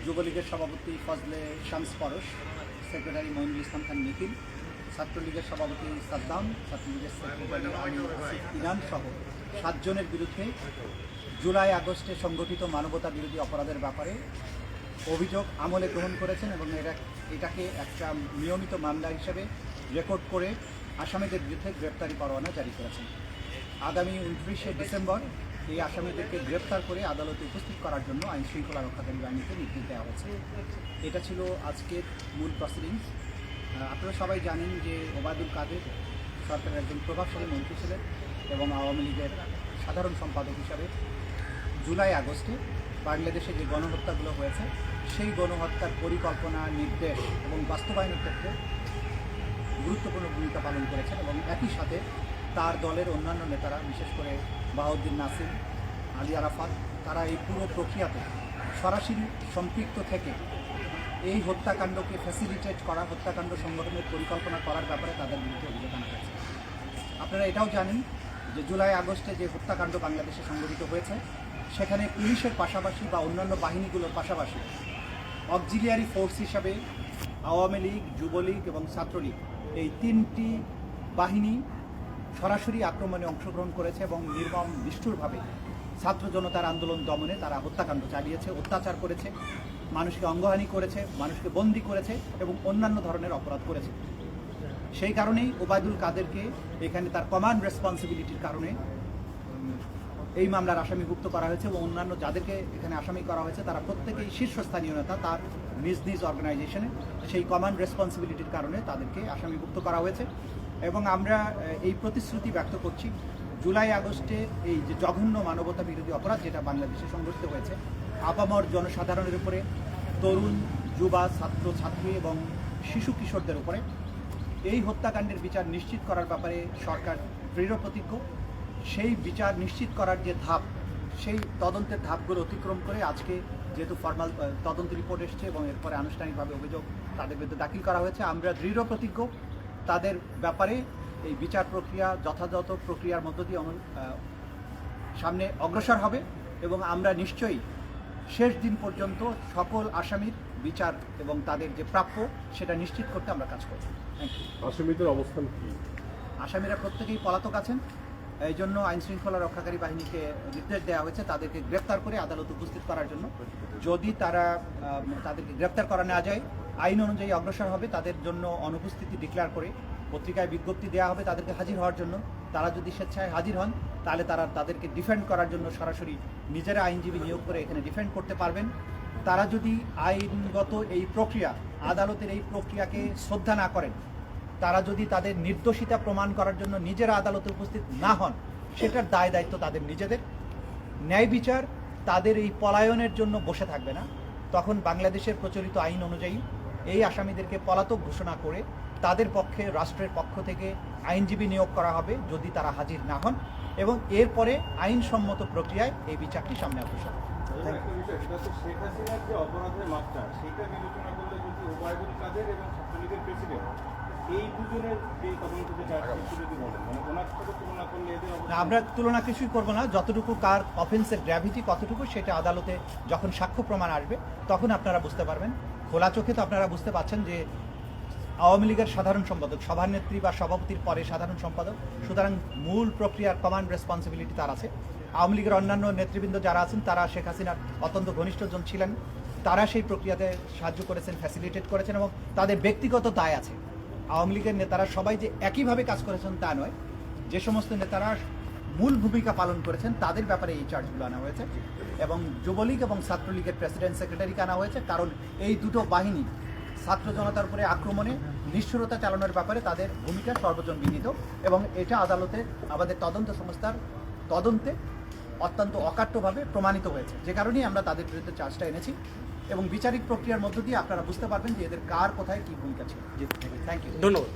যুবলীগের সভাপতি ফজলে শামস পরশ, সেক্রেটারি মঈনুল ইসলাম খান নিখিল, ছাত্রলীগের সভাপতি সাদ্দাম, ছাত্রলীগের সেক্রেটারি ইনান সহ 7 জনের বিরুদ্ধে জুলাই আগস্টে সংগঠিত মানবতা বিরোধী অপরাধের ব্যাপারে অভিযোগ আমলে গ্রহণ করেছেন এবং এটাকে একটা নিয়মিত মামলা হিসেবে রেকর্ড করে আসামিদের বিরুদ্ধে গ্রেপ্তারি পরোয়ানা জারি করেছেন। আগামী 29শে ডিসেম্বর এই আসামিদেরকে গ্রেপ্তার করে আদালতে উপস্থিত করার জন্য আইন শৃঙ্খলা রক্ষাকারী বাহিনীকে নির্দেশ দেওয়া হয়েছে। এটা ছিল আজকের মূল প্রসিডিংস। আপনারা সবাই জানেন যে ওবায়দুল কাদের সরকারের একজন প্রভাবশালী মন্ত্রী ছিলেন এবং আওয়ামী লীগের সাধারণ সম্পাদক হিসাবে জুলাই আগস্টে বাংলাদেশে যে গণহত্যাগুলো হয়েছে সেই গণহত্যার পরিকল্পনা, নির্দেশ এবং বাস্তবায়নের ক্ষেত্রে গুরুত্বপূর্ণ ভূমিকা পালন করেছেন এবং একই সাথে তার দলের অন্যান্য নেতারা, বিশেষ করে বাহাউদ্দিন নাসির, আলী আরাফাত, তারা এই পুরো প্রক্রিয়াতে সরাসরি সম্পৃক্ত থেকে এই হত্যাকাণ্ডকে ফ্যাসিলিটেট করা, হত্যাকাণ্ড সংগঠনের পরিকল্পনা করার ব্যাপারে তাদের বিরুদ্ধে অভিযোগ আনা হয়েছে। আপনারা এটাও জানেন যে জুলাই আগস্টে যে হত্যাকাণ্ড বাংলাদেশে সংঘটিত হয়েছে সেখানে পুলিশের পাশাপাশি বা অন্যান্য বাহিনীগুলোর পাশাপাশি অক্সিলিয়ারি ফোর্স হিসাবে আওয়ামী লীগ, যুবলীগ এবং ছাত্রলীগ এই 3টি বাহিনী সরাসরি আক্রমণে অংশগ্রহণ করেছে এবং নির্মম নিষ্ঠুরভাবে ছাত্র জনতার আন্দোলন দমনে তারা হত্যাকাণ্ড চালিয়েছে, অত্যাচার করেছে, মানুষকে অঙ্গহানি করেছে, মানুষকে বন্দী করেছে এবং অন্যান্য ধরনের অপরাধ করেছে। সেই কারণেই ওবায়দুল কাদেরকে এখানে তার কমান্ড রেসপন্সিবিলিটির কারণে এই মামলার আসামিভুক্ত করা হয়েছে এবং অন্যান্য যাদেরকে এখানে আসামি করা হয়েছে তারা প্রত্যেকেই শীর্ষস্থানীয় নেতা, তার নিজ নিজ অর্গানাইজেশনে। সেই কমান্ড রেসপন্সিবিলিটির কারণে তাদেরকে আসামিভুক্ত করা হয়েছে এবং আমরা এই প্রতিশ্রুতি ব্যক্ত করছি জুলাই আগস্টে এই যে জঘন্য মানবতা বিরোধী অপরাধ যেটা বাংলাদেশে সংঘটিত হয়েছে আপামর জনসাধারণের উপরে, তরুণ, যুবা, ছাত্র ছাত্রী এবং শিশু কিশোরদের উপরে এই হত্যাকাণ্ডের বিচার নিশ্চিত করার ব্যাপারে সরকার দৃঢ় প্রতিজ্ঞ। সেই বিচার নিশ্চিত করার যে ধাপ, সেই তদন্তের ধাপগুলো অতিক্রম করে আজকে যেহেতু ফর্মাল তদন্ত রিপোর্ট এসছে এবং এরপরে আনুষ্ঠানিকভাবে অভিযোগ তাদের বিরুদ্ধে দাখিল করা হয়েছে, আমরা দৃঢ় প্রতিজ্ঞ তাদের ব্যাপারে এই বিচার প্রক্রিয়া যথাযথ প্রক্রিয়ার মধ্য দিয়ে সামনে অগ্রসর হবে এবং আমরা নিশ্চয়ই শেষ দিন পর্যন্ত সকল আসামির বিচার এবং তাদের যে প্রাপ্য সেটা নিশ্চিত করতে আমরা কাজ করব। Thank you. আসামিদের অবস্থান কি? আসামিরা প্রত্যেকেই পলাতক আছেন, এই জন্য আইন শৃঙ্খলা রক্ষাকারী বাহিনীকে নির্দেশ দেওয়া হয়েছে তাদেরকে গ্রেপ্তার করে আদালতে উপস্থিত করার জন্য। যদি তাদেরকে গ্রেপ্তার করা না যায় আইন অনুযায়ী অগ্রসর হবে, তাদের জন্য অনুপস্থিতি ডিক্লেয়ার করে পত্রিকায় বিজ্ঞপ্তি দেওয়া হবে তাদেরকে হাজির হওয়ার জন্য। তারা যদি স্বেচ্ছায় হাজির হন তাহলে তাদেরকে ডিফেন্ড করার জন্য সরাসরি নিজেরা আইনজীবী নিয়োগ করে এখানে ডিফেন্ড করতে পারবেন। তারা যদি আইনগত এই প্রক্রিয়া, আদালতের এই প্রক্রিয়াকে শ্রদ্ধা না করেন, তারা যদি তাদের নির্দোষিতা প্রমাণ করার জন্য নিজেরা আদালতে উপস্থিত না হন, সেটার দায় দায়িত্ব তাদের নিজেদের। ন্যায় বিচার তাদের এই পলায়নের জন্য বসে থাকবে না। তখন বাংলাদেশের প্রচলিত আইন অনুযায়ী এই আসামিদেরকে পলাতক ঘোষণা করে তাদের পক্ষে রাষ্ট্রের পক্ষ থেকে আইনজীবী নিয়োগ করা হবে যদি তারা হাজির না হন এবং এরপরে আইনসম্মত প্রক্রিয়ায় এই বিচারটি সামনে অগ্রসর হবে। শেখ হাসিনার যে অপরাধের মাত্রা সেটা বিবেচনা করলে যদি ওবায়দুল কাদের এবং ছাত্রলীগের প্রেসিডেন্ট এই দুজনের যে তদন্ত যেটা যদি বলেন, মানে ওনার সাথে তুলনা করলে এদের আমরা তুলনা কিছুই করবো না। যতটুকু কার অফেন্সের গ্র্যাভিটি কতটুকু সেটা আদালতে যখন সাক্ষ্য প্রমাণ আসবে তখন আপনারা বুঝতে পারবেন। খোলা চোখে তো আপনারা বুঝতে পারছেন যে আওয়ামী লীগের সাধারণ সম্পাদক, সভানেত্রী বা সভাপতির পরে সাধারণ সম্পাদক, সুতরাং মূল প্রক্রিয়ার কমান্ড রেসপন্সিবিলিটি তার আছে। আওয়ামী লীগের অন্যান্য নেতৃবৃন্দ যারা আছেন তারা শেখ হাসিনার অত্যন্ত ঘনিষ্ঠজন ছিলেন, তারা সেই প্রক্রিয়াতে সাহায্য করেছেন, ফ্যাসিলিটেট করেছেন এবং তাদের ব্যক্তিগত দায় আছে। আওয়ামী লীগের নেতারা সবাই যে একইভাবে কাজ করেছেন তা নয়, যে সমস্ত নেতারা মূল ভূমিকা পালন করেছেন তাদের ব্যাপারে এই চার্জগুলো আনা হয়েছে এবং যুবলীগ এবং ছাত্রলীগের প্রেসিডেন্ট সেক্রেটারিকে আনা হয়েছে, কারণ এই দুটো বাহিনী ছাত্র জনতার উপরে আক্রমণে নিষ্ঠুরতা চালানোর ব্যাপারে তাদের ভূমিকা সর্বজন বিদিত এবং এটা আদালতে আমাদের তদন্ত সংস্থার তদন্তে অত্যন্ত অকাট্যভাবে প্রমাণিত হয়েছে, যে কারণেই আমরা তাদের বিরুদ্ধে চার্জটা এনেছি এবং বিচারিক প্রক্রিয়ার মধ্য দিয়ে আপনারা বুঝতে পারবেন যে এদের কার কোথায় কী ভূমিকা ছিল। থ্যাংক ইউ, ধন্যবাদ।